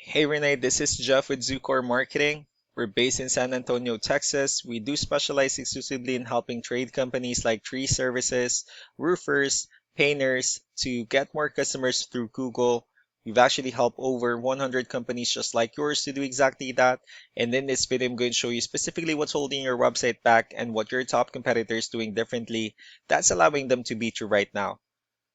Hey Renee, this is Jeff with Zucor Marketing. We're based in San Antonio, Texas. We do specialize exclusively in helping trade companies like tree services, roofers, painters to get more customers through Google. We've actually helped over 100 companies just like yours to do exactly that. And in this video, I'm going to show you specifically what's holding your website back and what your top competitors doing differently that's allowing them to beat you right now.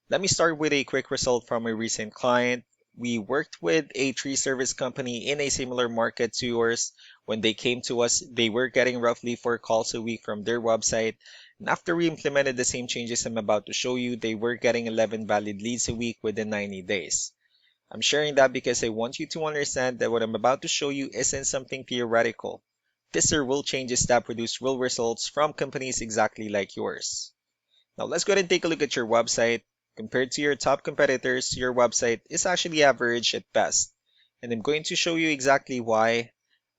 Let me start with a quick result from a recent client. We worked with a tree service company in a similar market to yours. When they came to us, they were getting roughly 4 calls a week from their website. And after we implemented the same changes I'm about to show you, they were getting 11 valid leads a week within 90 days. I'm sharing that because I want you to understand that what I'm about to show you isn't something theoretical. These are real changes that produce real results from companies exactly like yours. Now let's go ahead and take a look at your website. Compared to your top competitors, your website is actually average at best. And I'm going to show you exactly why.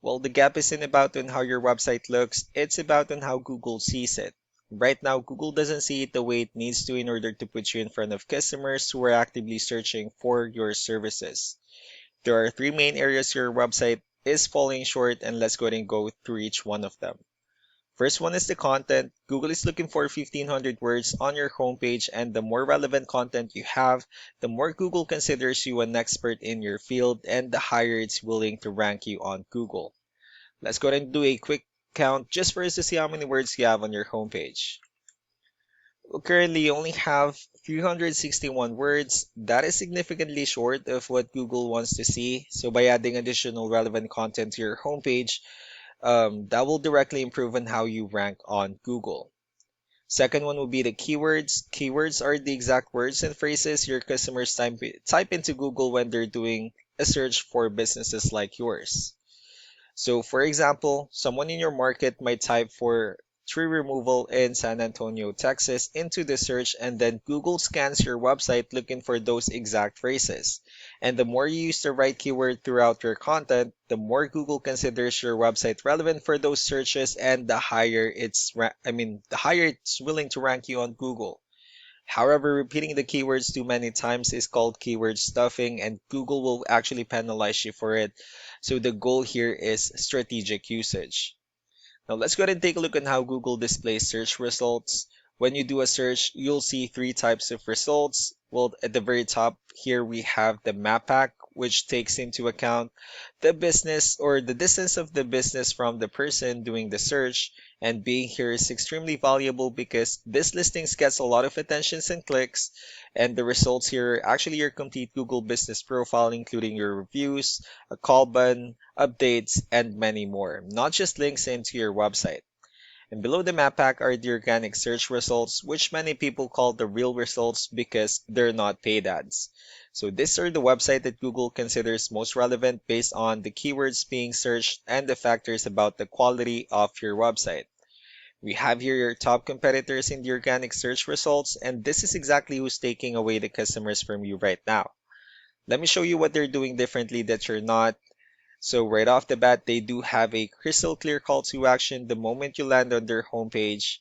Well, the gap isn't about on how your website looks, it's about on how Google sees it. Right now, Google doesn't see it the way it needs to in order to put you in front of customers who are actively searching for your services. There are three main areas your website is falling short, and let's go ahead and go through each one of them. First one is the content. Google is looking for 1,500 words on your homepage, and the more relevant content you have, the more Google considers you an expert in your field, and the higher it's willing to rank you on Google. Let's go ahead and do a quick count just for us to see how many words you have on your homepage. Well, currently, you only have 361 words. That is significantly short of what Google wants to see. So by adding additional relevant content to your homepage, that will directly improve on how you rank on Google. Second one will be the keywords. Keywords are the exact words and phrases your customers type into Google when they're doing a search for businesses like yours. So, for example, someone in your market might type for tree removal in San Antonio, Texas into the search, and then Google scans your website looking for those exact phrases. And the more you use the right keyword throughout your content, the more Google considers your website relevant for those searches, and the higher the higher it's willing to rank you on Google. However, repeating the keywords too many times is called keyword stuffing, and Google will actually penalize you for it. So the goal here is strategic usage. Now let's go ahead and take a look at how Google displays search results. When you do a search, you'll see three types of results. Well, at the very top here we have the map pack, which takes into account the business or the distance of the business from the person doing the search. And being here is extremely valuable because this listings gets a lot of attentions and clicks. And the results here are actually your complete Google business profile, including your reviews, a call button, updates, and many more, not just links into your website. And below the map pack are the organic search results, which many people call the real results because they're not paid ads. So these are the website that Google considers most relevant based on the keywords being searched and the factors about the quality of your website. We have here your top competitors in the organic search results, and this is exactly who's taking away the customers from you right now. Let me show you what they're doing differently that you're not. So right off the bat, they do have a crystal clear call to action the moment you land on their homepage.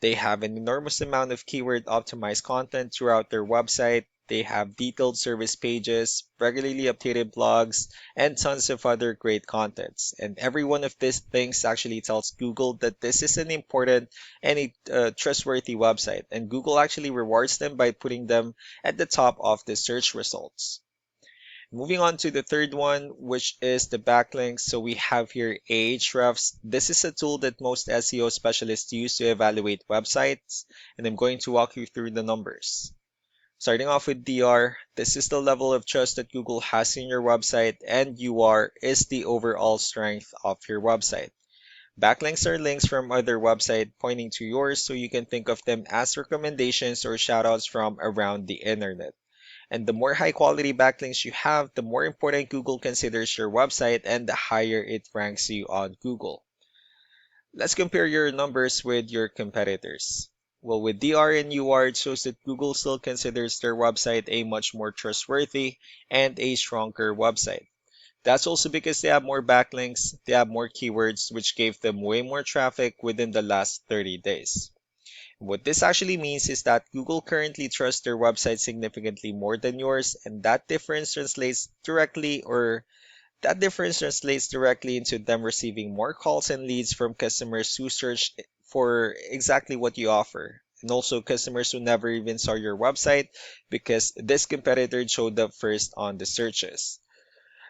They have an enormous amount of keyword optimized content throughout their website. They have detailed service pages, regularly updated blogs, and tons of other great contents. And every one of these things actually tells Google that this is an important and a trustworthy website. And Google actually rewards them by putting them at the top of the search results. Moving on to the third one, which is the backlinks. So we have here Ahrefs. This is a tool that most SEO specialists use to evaluate websites, and I'm going to walk you through the numbers. Starting off with DR, this is the level of trust that Google has in your website, and UR is the overall strength of your website. Backlinks are links from other websites pointing to yours, so you can think of them as recommendations or shoutouts from around the internet. And the more high quality backlinks you have, the more important Google considers your website and the higher it ranks you on Google. Let's compare your numbers with your competitors. Well, with DR and UR, it shows that Google still considers their website a much more trustworthy and a stronger website. That's also because they have more backlinks, they have more keywords, which gave them way more traffic within the last 30 days. What this actually means is that Google currently trusts their website significantly more than yours, and that difference translates directly or That difference translates directly into them receiving more calls and leads from customers who search for exactly what you offer. And also customers who never even saw your website because this competitor showed up first on the searches.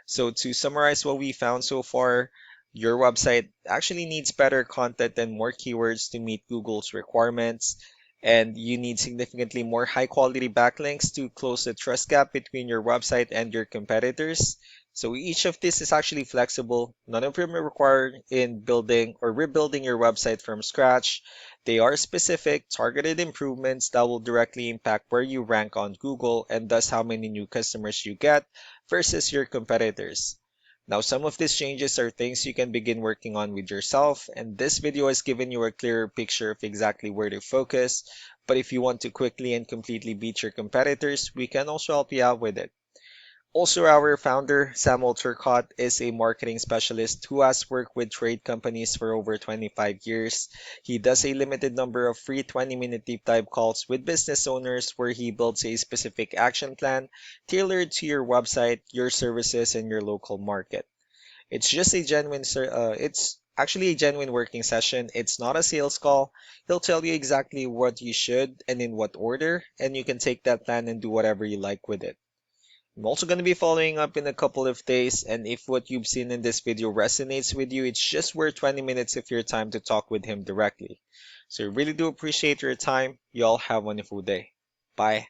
So to summarize what we found so far, your website actually needs better content and more keywords to meet Google's requirements. And you need significantly more high quality backlinks to close the trust gap between your website and your competitors. So each of this is actually flexible. None of them are required in building or rebuilding your website from scratch. They are specific, targeted improvements that will directly impact where you rank on Google and thus how many new customers you get versus your competitors. Now, some of these changes are things you can begin working on with yourself, and this video has given you a clearer picture of exactly where to focus. But if you want to quickly and completely beat your competitors, we can also help you out with it. Also, our founder, Samuel Turcott, is a marketing specialist who has worked with trade companies for over 25 years. He does a limited number of free 20-minute deep dive calls with business owners where he builds a specific action plan tailored to your website, your services, and your local market. It's just a it's actually a genuine working session. It's not a sales call. He'll tell you exactly what you should and in what order, and you can take that plan and do whatever you like with it. I'm also going to be following up in a couple of days, and if what you've seen in this video resonates with you, it's just worth 20 minutes of your time to talk with him directly. So I really do appreciate your time. You all have a wonderful day. Bye.